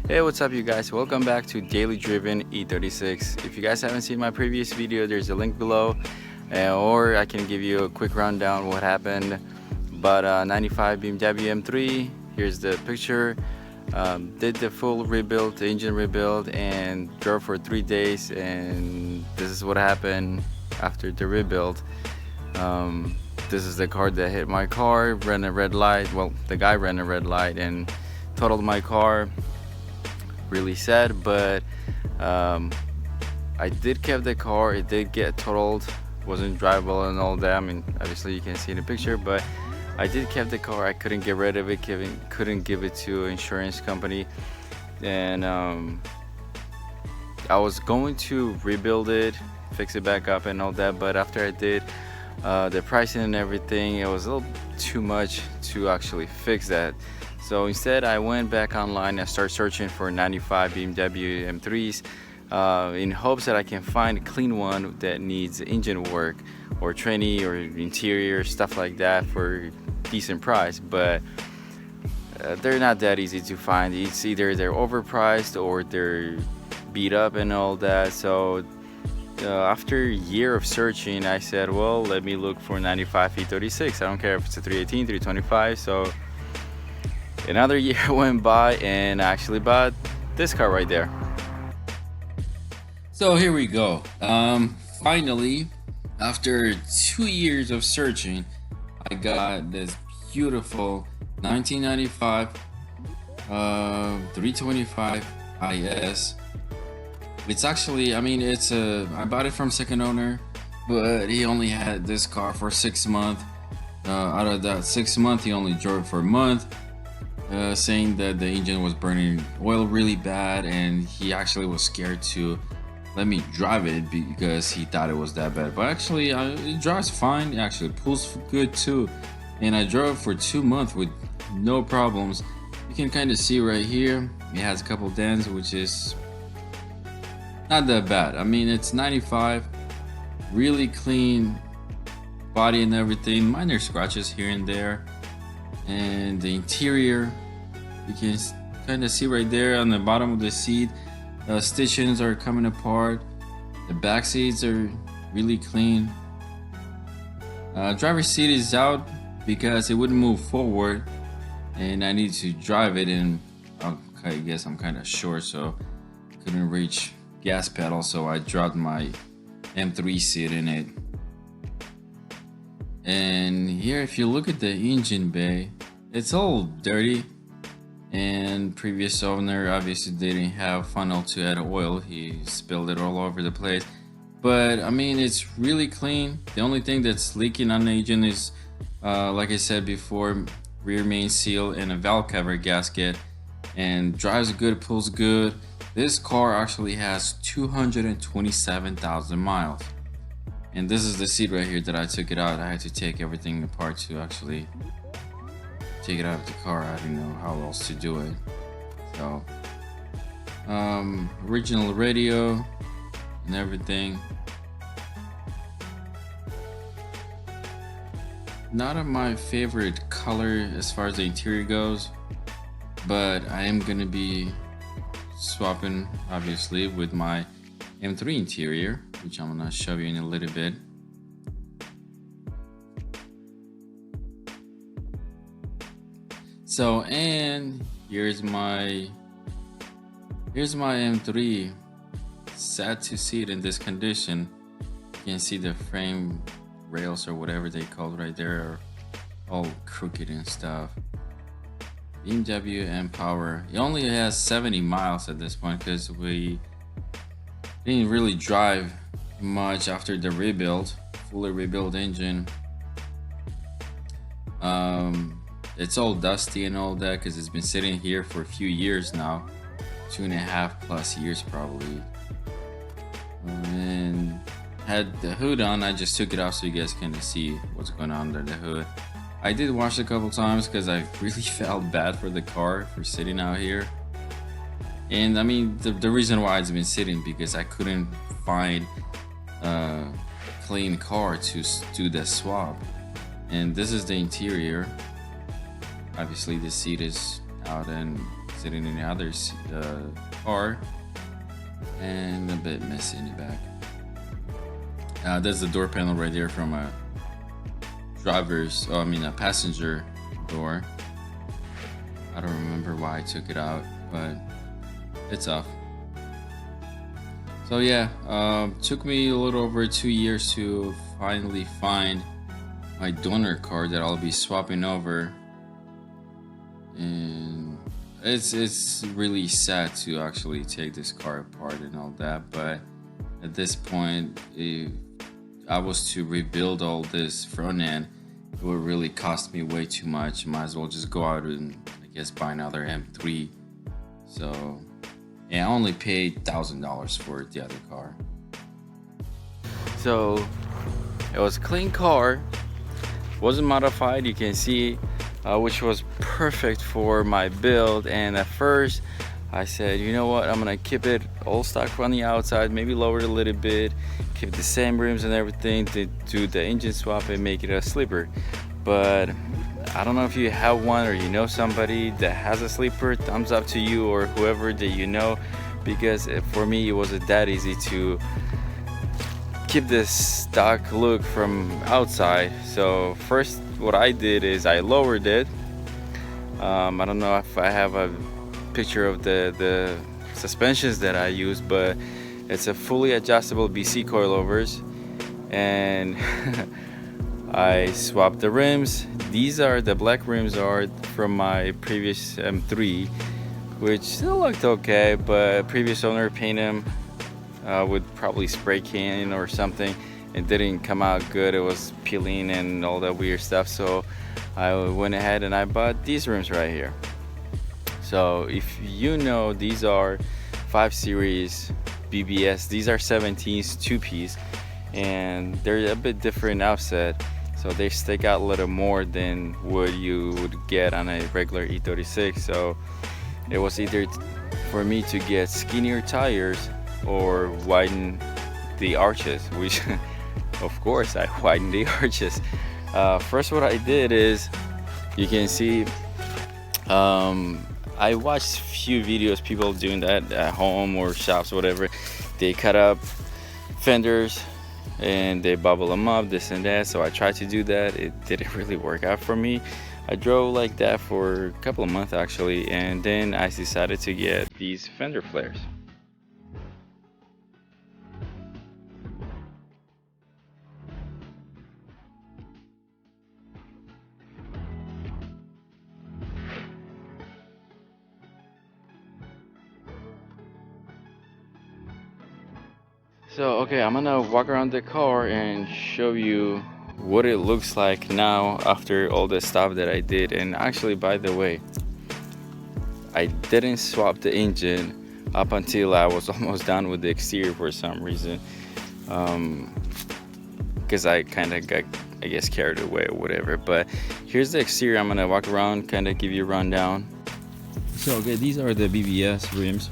Hey, what's up you guys? Welcome back to Daily Driven E36. If you guys haven't seen my previous video, there's a link below, or I can give you a quick rundown what happened. But 95 BMW M3, here's the picture. Did the full rebuild, the engine rebuild, and drove for 3 days, and this is what happened after the rebuild. This is the car that hit my car, ran a red light. Well, the guy ran a red light and totaled my car. Really sad, but I did keep the car. It did get totaled, wasn't drivable and all that. I mean, obviously you can see in the picture, but I did keep the car. I couldn't get rid of it, couldn't give it to an insurance company, and I was going to rebuild it, fix it back up and all that, but after I did, the pricing and everything, it was a little too much to actually fix that. So instead I went back online and started searching for 95 BMW M3s in hopes that I can find a clean one that needs engine work or tranny or interior stuff like that for decent price, but they're not that easy to find. It's either they're overpriced or they're beat up and all that. So after a year of searching, I said, well, let me look for 95 E36. I don't care if it's a 318, 325. So another year went by and I actually bought this car right there. So here we go. Finally, after 2 years of searching, I got this beautiful 1995 325 IS. It's actually, I mean, I bought it from second owner, but he only had this car for 6 months. Out of that 6 months, he only drove for a month, saying that the engine was burning oil really bad, and he actually was scared to let me drive it because he thought it was that bad. But actually, it drives fine. It actually pulls good too, and I drove for 2 months with no problems. You can kind of see right here, it has a couple dents, which is not that bad. I mean, it's 95, really clean body and everything, minor scratches here and there. And the interior, you can kind of see right there on the bottom of the seat, stitchings are coming apart. The back seats are really clean. Driver's seat is out because it wouldn't move forward, and I need to drive it, and I guess I'm kind of short, so couldn't reach gas pedal, so I dropped my M3 seat in it. And here, if you look at the engine bay, it's all dirty, and previous owner obviously didn't have funnel to add oil. He spilled it all over the place, but I mean, it's really clean. The only thing that's leaking on the engine is like I said before, rear main seal and a valve cover gasket, and drives good, pulls good. This car actually has 227,000 miles. And this is the seat right here that I took it out. I had to take everything apart to actually take it out of the car. I didn't know how else to do it. So, original radio and everything. Not of my favorite color as far as the interior goes, but I am gonna be swapping obviously with my M3 interior, which I'm gonna show you in a little bit. So, and here's my M3. Sad to see it in this condition. You can see the frame rails or whatever they call it right there are all crooked and stuff. BMW M Power. It only has 70 miles at this point because we didn't really drive much after the rebuild, fully rebuilt engine. It's all dusty and all that because it's been sitting here for a few years now, 2.5+ years probably. And had the hood on. I just took it off so you guys can see what's going on under the hood. I did wash it a couple times because I really felt bad for the car for sitting out here. And I mean, the reason why it's been sitting because I couldn't find a clean car to do the swap. And this is the interior. Obviously the seat is out and sitting in the other car, and a bit messy in the back. That's the door panel right there from a passenger door. I don't remember why I took it out, but it's off. So yeah, took me a little over 2 years to finally find my donor car that I'll be swapping over, and it's really sad to actually take this car apart and all that. But at this point, if I was to rebuild all this front end, it would really cost me way too much. Might as well just go out and I guess buy another M3. So yeah, I only paid $1,000 for the other car. So it was a clean car, wasn't modified, you can see, which was perfect for my build. And at first I said, you know what, I'm gonna keep it all stock from the outside, maybe lower it a little bit, keep the same rims and everything, to do the engine swap and make it a sleeper. But I don't know if you have one or you know somebody that has a sleeper. Thumbs up to you or whoever that you know, because for me it wasn't that easy to keep this stock look from outside. So first what I did is I lowered it. I don't know if I have a picture of the suspensions that I use, but it's a fully adjustable BC coilovers, and I swapped the rims. These are the black rims are from my previous M3, which still looked okay, but previous owner painted them with probably spray can or something. It didn't come out good. It was peeling and all that weird stuff. So I went ahead and I bought these rims right here. So if you know, these are 5 Series BBS. These are 17s 2-piece, and they're a bit different offset, so they stick out a little more than what you would get on a regular E36. So it was either for me to get skinnier tires or widen the arches, which of course I widened the arches. First what I did is, you can see, I watched few videos, people doing that at home or shops, whatever. They cut up fenders and they bubble them up, this and that. So I tried to do that. It didn't really work out for me. I drove like that for a couple of months actually, and then I decided to get these fender flares. So okay, I'm gonna walk around the car and show you what it looks like now after all the stuff that I did. And actually, by the way, I didn't swap the engine up until I was almost done with the exterior for some reason, because I kind of got, I guess, carried away or whatever. But here's the exterior. I'm gonna walk around, kind of give you a rundown. So okay, these are the BBS rims.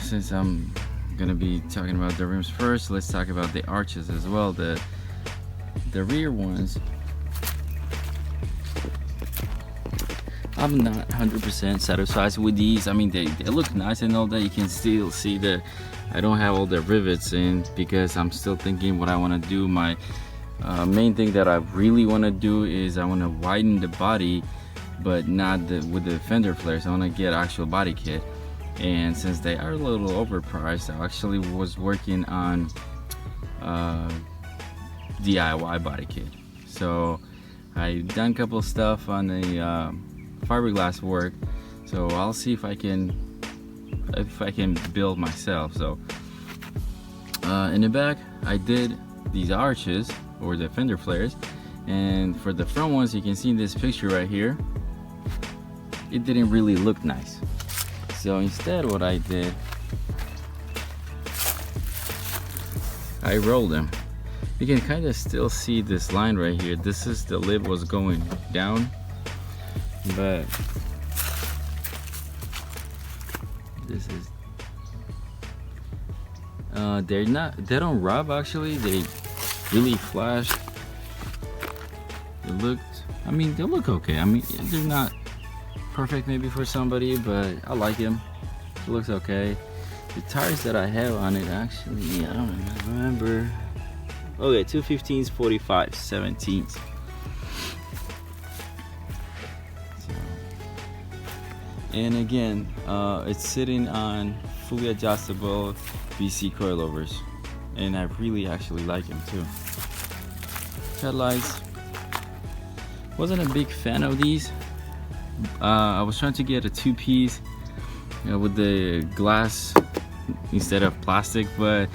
Since I'm gonna be talking about the rims first, let's talk about the arches as well. The rear ones, I'm not 100% satisfied with these. I mean, they look nice and all that. You can still see that I don't have all the rivets in, because I'm still thinking what I want to do. My main thing that I really want to do is I want to widen the body, but not with the fender flares. I want to get actual body kit. And since they are a little overpriced, I actually was working on DIY body kit. So I've done a couple of stuff on the fiberglass work, so I'll see if I can build myself. So in the back I did these arches, or the fender flares, and for the front ones, you can see in this picture right here, it didn't really look nice. So instead what I did, I rolled them. You can kind of still see this line right here. This is the lid was going down, but this is they don't rub actually, they really flash. It looked I mean, they look okay. I mean, they're not perfect maybe for somebody, but I like them. It looks okay. The tires that I have on it, actually, I don't remember. Okay, 215s, 45s, 17s. So, and again, it's sitting on fully adjustable BC coilovers, and I really actually like them too. Headlights, wasn't a big fan of these. I was trying to get a two-piece with the glass instead of plastic, but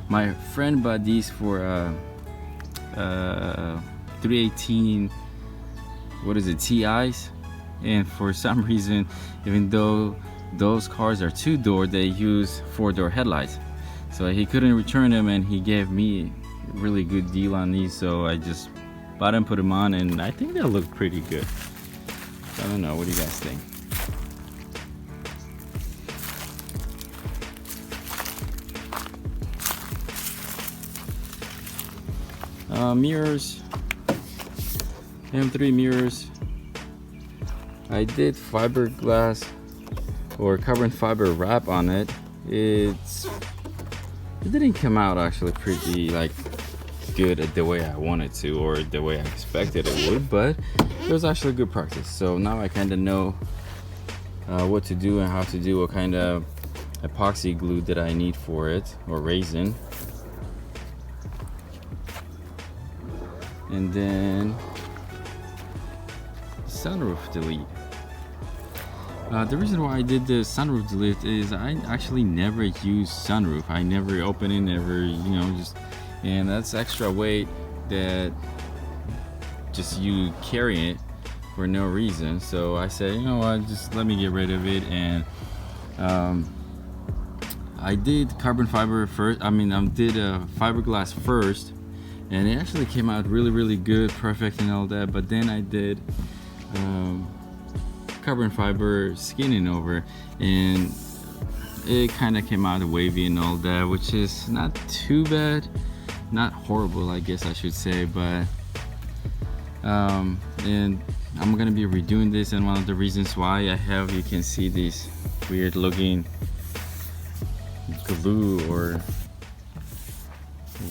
my friend bought these for 318, what is it, TIs, and for some reason, even though those cars are two-door, they use four-door headlights. So he couldn't return them, and he gave me a really good deal on these, so I just bought them, put them on, and I think they look pretty good. I don't know, what do you guys think? Mirrors, M3 mirrors. I did fiberglass or carbon fiber wrap on it. It didn't come out actually pretty like good the way I wanted to, or the way I expected it would, but it was actually good practice. So now I kind of know what to do and how to do, what kind of epoxy glue that I need for it, or resin. And then sunroof delete. The reason why I did the sunroof delete is I actually never use sunroof. I never open it, never, and that's extra weight that just you carry it for no reason. So I said, you know what, just let me get rid of it. And I did carbon fiber first. I did fiberglass first, and it actually came out really good, perfect and all that. But then I did carbon fiber skinning over, and it kind of came out wavy and all that, which is not too bad, not horrible, I guess I should say. But and I'm gonna be redoing this, and one of the reasons why I have, you can see these weird looking glue or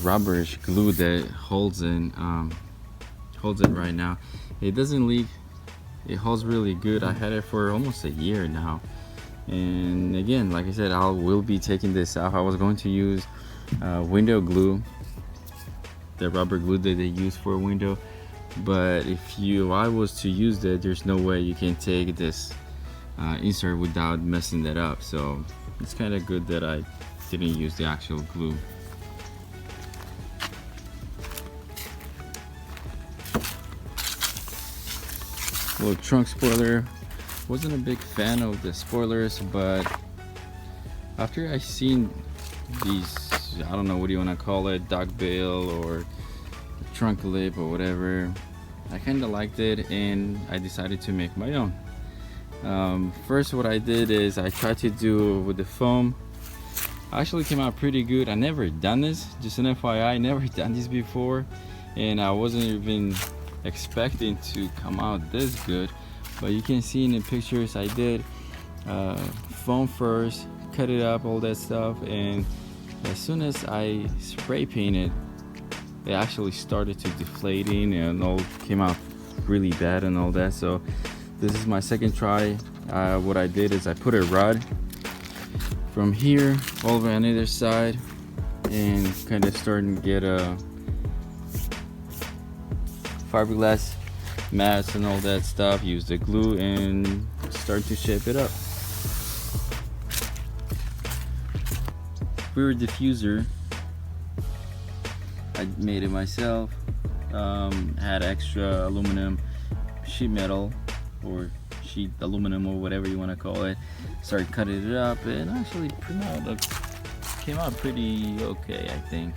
rubberish glue that holds it right now. It doesn't leak, it holds really good. I had it for almost a year now, and again, like I said, I will be taking this out. I was going to use window glue, the rubber glue that they use for a window, but if I was to use that, there's no way you can take this insert without messing that up. So it's kind of good that I didn't use the actual glue. Little trunk spoiler. Wasn't a big fan of the spoilers, but after I seen these, I don't know, what do you want to call it, duck bill or trunk lip or whatever, I kind of liked it, and I decided to make my own. First, what I did is I tried to do with the foam. Actually came out pretty good. I never done this, just an FYI, never done this before, and I wasn't even expecting to come out this good. But you can see in the pictures, I did foam first, cut it up, all that stuff, and as soon as I spray painted, it actually started to deflating and all came out really bad and all that. So this is my second try. What I did is I put a rod from here all over on either side and kind of starting to get a fiberglass mats and all that stuff. Use the glue and start to shape it up. Rear diffuser, I made it myself. Had extra aluminum sheet metal or sheet aluminum or whatever you want to call it. Started cutting it up, and actually came out pretty okay, I think.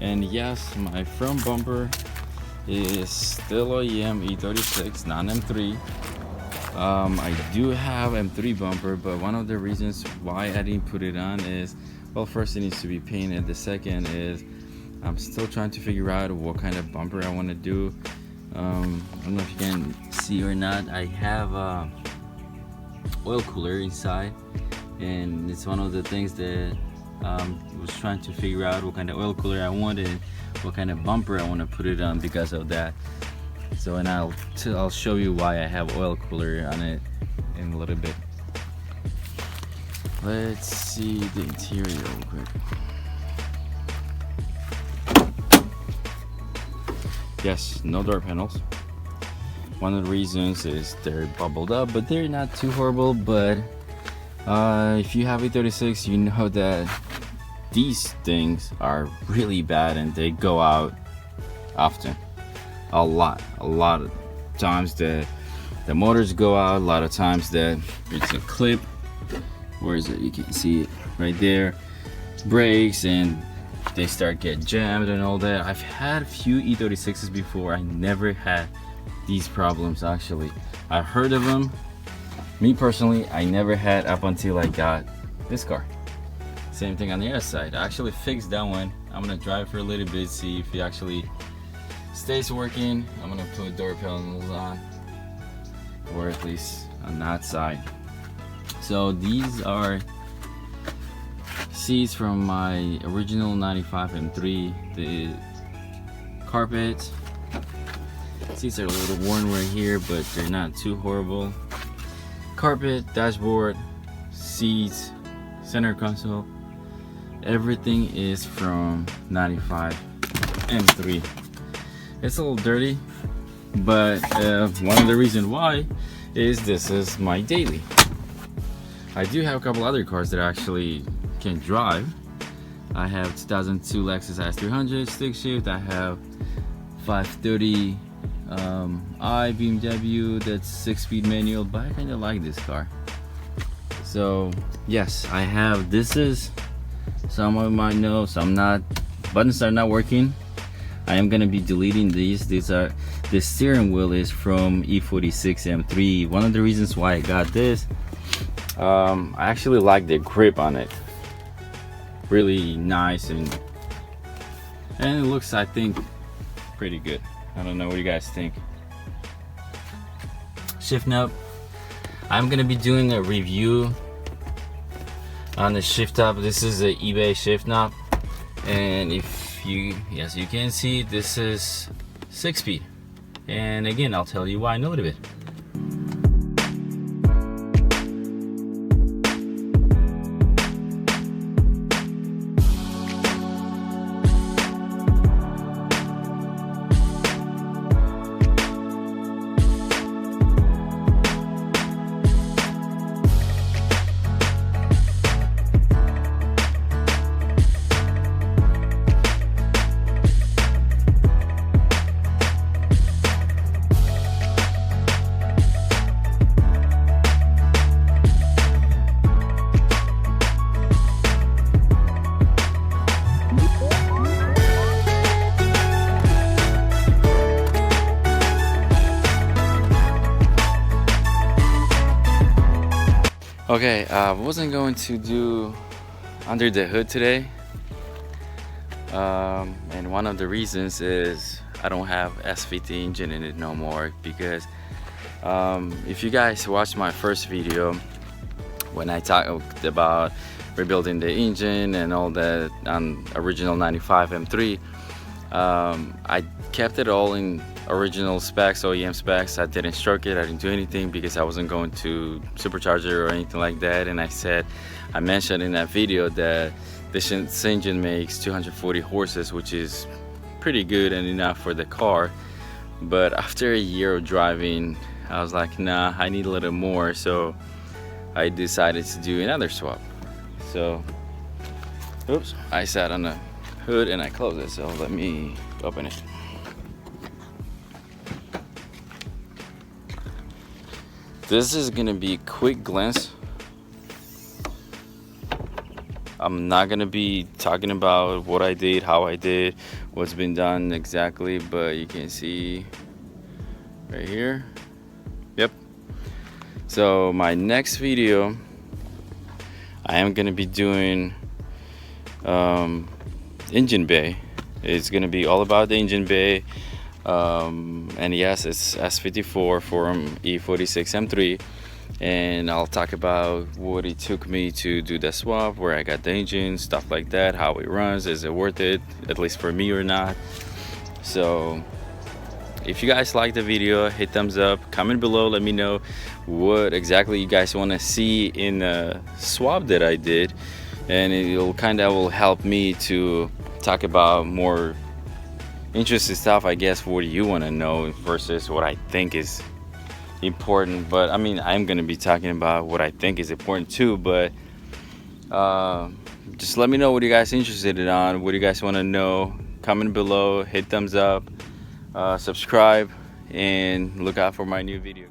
And yes, my front bumper is still OEM E36, non M3. I do have M3 bumper, but one of the reasons why I didn't put it on is, well, first it needs to be painted. The second is I'm still trying to figure out what kind of bumper I want to do. I don't know if you can see or not. I have a oil cooler inside, and it's one of the things that was trying to figure out what kind of oil cooler I wanted, what kind of bumper I want to put it on because of that. So, and I'll show you why I have oil cooler on it in a little bit. Let's see the interior real quick. Yes, no door panels. One of the reasons is they're bubbled up, but they're not too horrible. But if you have E36, you know that these things are really bad and they go out often. A lot of times the motors go out. A lot of times that it's a clip. Where is it? You can see it right there. Breaks and they start get jammed and all that. I've had a few E36s before. I never had these problems. Actually, I heard of them. Me personally, I never had up until I got this car. Same thing on the other side. I actually fixed that one. I'm gonna drive for a little bit, see if it actually stays working. I'm gonna put door panels on, or at least on that side. So these are seats from my original 95 M3. The carpet seats are a little worn right here, but they're not too horrible. Carpet, dashboard, seats, center console, everything is from 95 M3. It's a little dirty, but one of the reasons why is this is my daily. I do have a couple other cars that I actually can drive. I have 2002 Lexus IS300 stick shift. I have 530 I BMW that's 6-speed manual, but I kind of like this car. So yes, I have. This is, some of you might know, some not. Buttons are not working. I am gonna be deleting these. The steering wheel is from E36 M3. One of the reasons why I got this, I actually like the grip on it. Really nice, and it looks, I think, pretty good. I don't know what you guys think. Shift knob. I'm gonna be doing a review on the shift knob. This is an eBay shift knob, and if you, yes, you can see this is 6-speed. And again, I'll tell you why in a little bit. Okay, I wasn't going to do under the hood today, and one of the reasons is I don't have SVT engine in it no more, because if you guys watched my first video when I talked about rebuilding the engine and all that on original 95 M3, I kept it all in original specs, OEM specs. I didn't stroke it, I didn't do anything because I wasn't going to supercharge it or anything like that. And I mentioned in that video that this engine makes 240 horses, which is pretty good and enough for the car. But after a year of driving, I was like, nah, I need a little more. So I decided to do another swap. So, oops, I sat on the hood and I closed it, so let me open it. This is gonna be a quick glance. I'm not gonna be talking about what I did, how I did, what's been done exactly, but you can see right here. Yep. So my next video, I am gonna be doing engine bay. It's gonna be all about the engine bay, and yes, it's S54 from E36 M3, and I'll talk about what it took me to do the swap, where I got the engine, stuff like that, how it runs, is it worth it, at least for me or not. So if you guys like the video, hit thumbs up, comment below, let me know what exactly you guys want to see in the swap that I did, and it'll kind of will help me to talk about more interesting stuff, I guess, what you want to know versus what I think is important. But I mean, I'm gonna be talking about what I think is important too, but just let me know what you guys interested on, what you guys want to know. Comment below, hit thumbs up, subscribe, and look out for my new video.